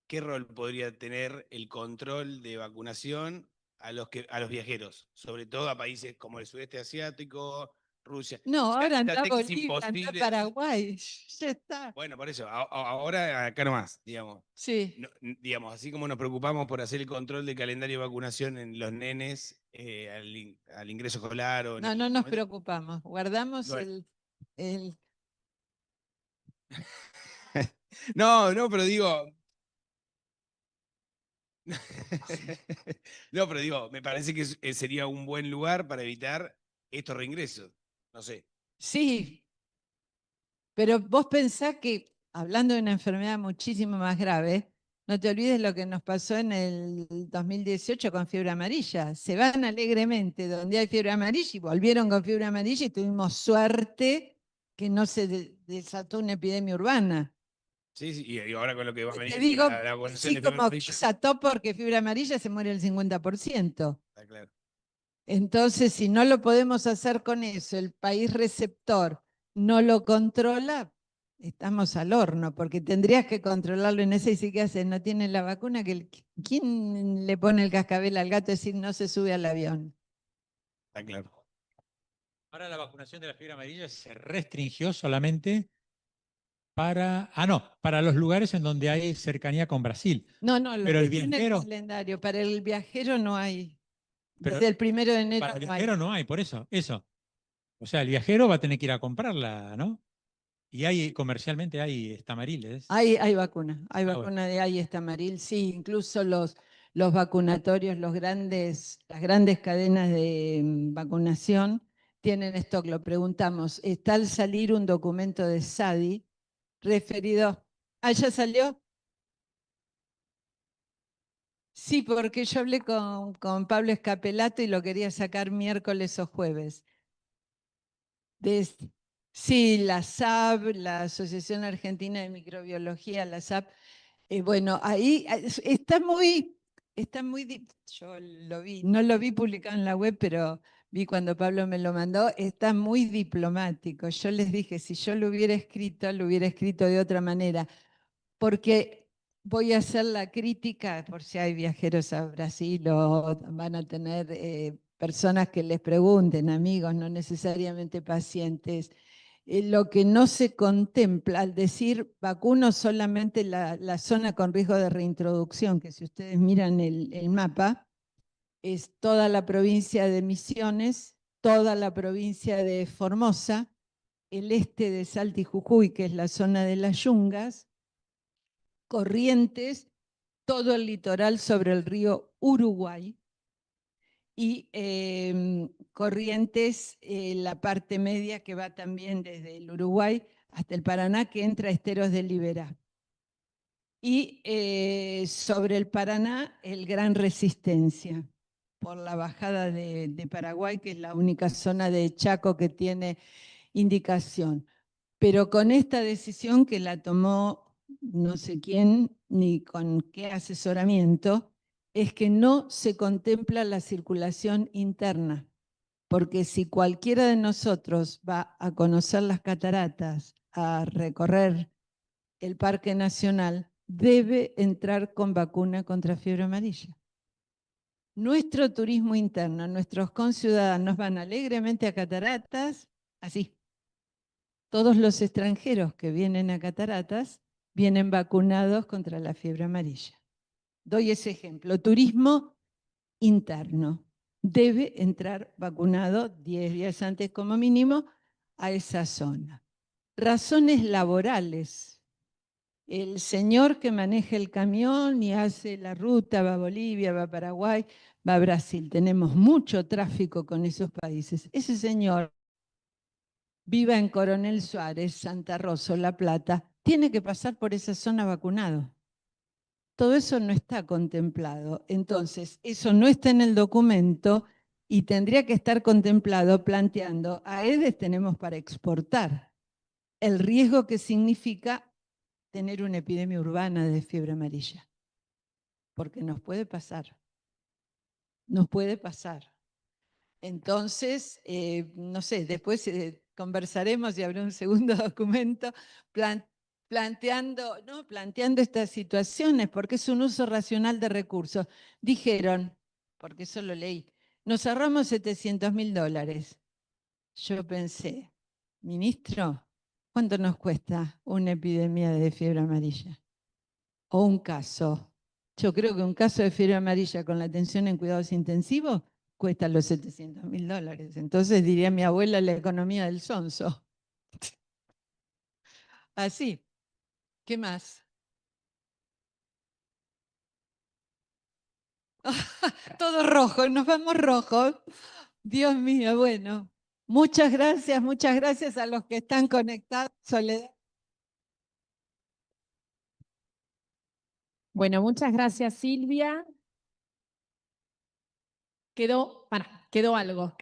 Speaker 7: ¿qué rol podría tener el control de vacunación a los viajeros? Sobre todo a países como el sudeste asiático, Rusia.
Speaker 2: No,
Speaker 7: O sea,
Speaker 2: ahora anda
Speaker 7: ya sé que es
Speaker 2: Bolivia, anda
Speaker 7: imposible.
Speaker 2: Paraguay, ya está.
Speaker 7: Bueno, por eso, ahora acá nomás, digamos.
Speaker 2: Sí.
Speaker 7: Digamos, así como nos preocupamos por hacer el control del calendario de vacunación en los nenes al ingreso escolar.
Speaker 2: No nos preocupamos, guardamos
Speaker 7: Bueno.
Speaker 2: el...
Speaker 7: No, pero digo... No, pero digo, me parece que sería un buen lugar para evitar estos reingresos. No sé.
Speaker 2: Sí, pero vos pensás que, hablando de una enfermedad muchísimo más grave, no te olvides lo que nos pasó en el 2018 con fiebre amarilla. Se van alegremente donde hay fiebre amarilla y volvieron con fiebre amarilla y tuvimos suerte que no se desató una epidemia urbana.
Speaker 7: Sí, y ahora con lo que va a venir
Speaker 2: Te digo,
Speaker 7: la vacunación
Speaker 2: sí,
Speaker 7: de fiebre
Speaker 2: como
Speaker 7: amarilla.
Speaker 2: desató porque fiebre amarilla se muere el 50%.
Speaker 7: Está claro.
Speaker 2: Entonces, si no lo podemos hacer con eso, el país receptor no lo controla, estamos al horno, porque tendrías que controlarlo en ese y si que haces, no tiene la vacuna, ¿quién le pone el cascabel al gato y decir no se sube al avión?
Speaker 7: Está claro.
Speaker 3: Ahora la vacunación de la fiebre amarilla se restringió solamente para los lugares en donde hay cercanía con Brasil.
Speaker 2: No, lo
Speaker 3: Pero el
Speaker 2: que tiene
Speaker 3: viajero,
Speaker 2: calendario, para el viajero no hay.
Speaker 3: pero
Speaker 2: Desde el 1 de enero
Speaker 3: para el
Speaker 2: no hay.
Speaker 3: viajero no hay, por eso. O sea, el viajero va a tener que ir a comprarla, ¿no? Y comercialmente hay estamariles.
Speaker 2: Hay vacuna,
Speaker 3: bueno.
Speaker 2: de ahí está Maril, sí, incluso los vacunatorios, las grandes cadenas de vacunación tienen stock. Lo preguntamos, está al salir un documento de SADI referido. ¿Ah, ya salió? Sí, porque yo hablé con Pablo Escapelato y lo quería sacar miércoles o jueves. Sí, la SAB, la Asociación Argentina de Microbiología, la SAB. Bueno, ahí yo lo vi, no lo vi publicado en la web, pero vi cuando Pablo me lo mandó, está muy diplomático. Yo les dije, si yo lo hubiera escrito de otra manera, porque voy a hacer la crítica, por si hay viajeros a Brasil o van a tener personas que les pregunten, amigos, no necesariamente pacientes. Lo que no se contempla al decir vacuno solamente la zona con riesgo de reintroducción, que si ustedes miran el mapa, es toda la provincia de Misiones, toda la provincia de Formosa, el este de Salta y Jujuy, que es la zona de las Yungas, Corrientes, todo el litoral sobre el río Uruguay, y Corrientes, la parte media que va también desde el Uruguay hasta el Paraná, que entra a Esteros de Liberá. Y sobre el Paraná, el Gran Resistencia, por la bajada de Paraguay, que es la única zona de Chaco que tiene indicación. Pero con esta decisión que la tomó no sé quién ni con qué asesoramiento, es que no se contempla la circulación interna, porque si cualquiera de nosotros va a conocer las cataratas, a recorrer el Parque Nacional, debe entrar con vacuna contra fiebre amarilla. Nuestro turismo interno, nuestros conciudadanos van alegremente a cataratas, así. Todos los extranjeros que vienen a cataratas vienen vacunados contra la fiebre amarilla. Doy ese ejemplo. Turismo interno. Debe entrar vacunado 10 días antes como mínimo a esa zona. Razones laborales. El señor que maneja el camión y hace la ruta, va a Bolivia, va a Paraguay, va a Brasil. Tenemos mucho tráfico con esos países. Ese señor, viva en Coronel Suárez, Santa Rosa, La Plata, tiene que pasar por esa zona vacunado. Todo eso no está contemplado. Entonces, eso no está en el documento y tendría que estar contemplado planteando, a EDES tenemos para exportar el riesgo que significa tener una epidemia urbana de fiebre amarilla. Porque nos puede pasar. Nos puede pasar. Entonces, no sé, después conversaremos y habrá un segundo documento planteando estas situaciones, porque es un uso racional de recursos. Dijeron, porque eso lo leí, nos ahorramos $700.000. Yo pensé, ministro, ¿cuánto nos cuesta una epidemia de fiebre amarilla? O un caso. Yo creo que un caso de fiebre amarilla con la atención en cuidados intensivos cuesta los $700.000. Entonces diría mi abuela la economía del sonso. Así. ¿Qué más? Todo rojo, nos vamos rojos. Dios mío, bueno. Muchas gracias a los que están conectados. Soledad.
Speaker 1: Bueno, muchas gracias, Silvia. Quedó algo.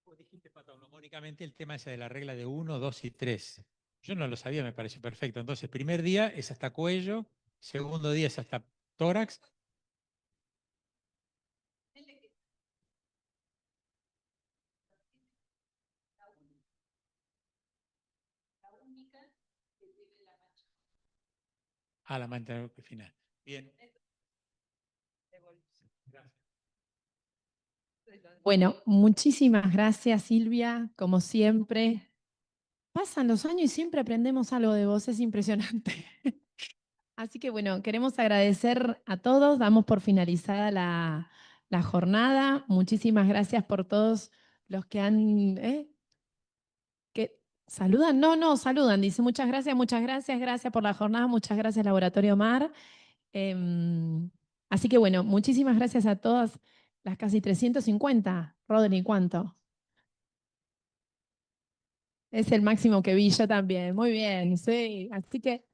Speaker 3: Vos dijiste patognomónicamente el tema ese de la regla de 1, 2 y 3. Yo no lo sabía, me pareció perfecto. Entonces, primer día es hasta cuello, segundo día es hasta tórax. A la mancha final. Bien. Gracias.
Speaker 1: Bueno, muchísimas gracias, Silvia, como siempre. Pasan los años y siempre aprendemos algo de vos, es impresionante. Así que bueno, queremos agradecer a todos, damos por finalizada la jornada. Muchísimas gracias por todos los que han... ¿Que saludan? No, saludan. Dice muchas gracias, gracias por la jornada, muchas gracias Laboratorio Mar. Así que bueno, muchísimas gracias a todas las casi 350. Rodney, ¿cuánto? Es el máximo que vi yo también. Muy bien, sí. Así que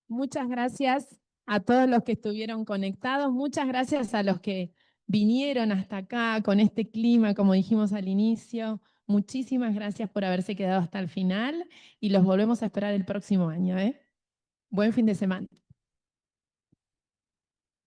Speaker 1: muchas gracias a todos los que estuvieron conectados. Muchas gracias a los que vinieron hasta acá con este clima, como dijimos al inicio. Muchísimas gracias por haberse quedado hasta el final y los volvemos a esperar el próximo año. Buen fin de semana.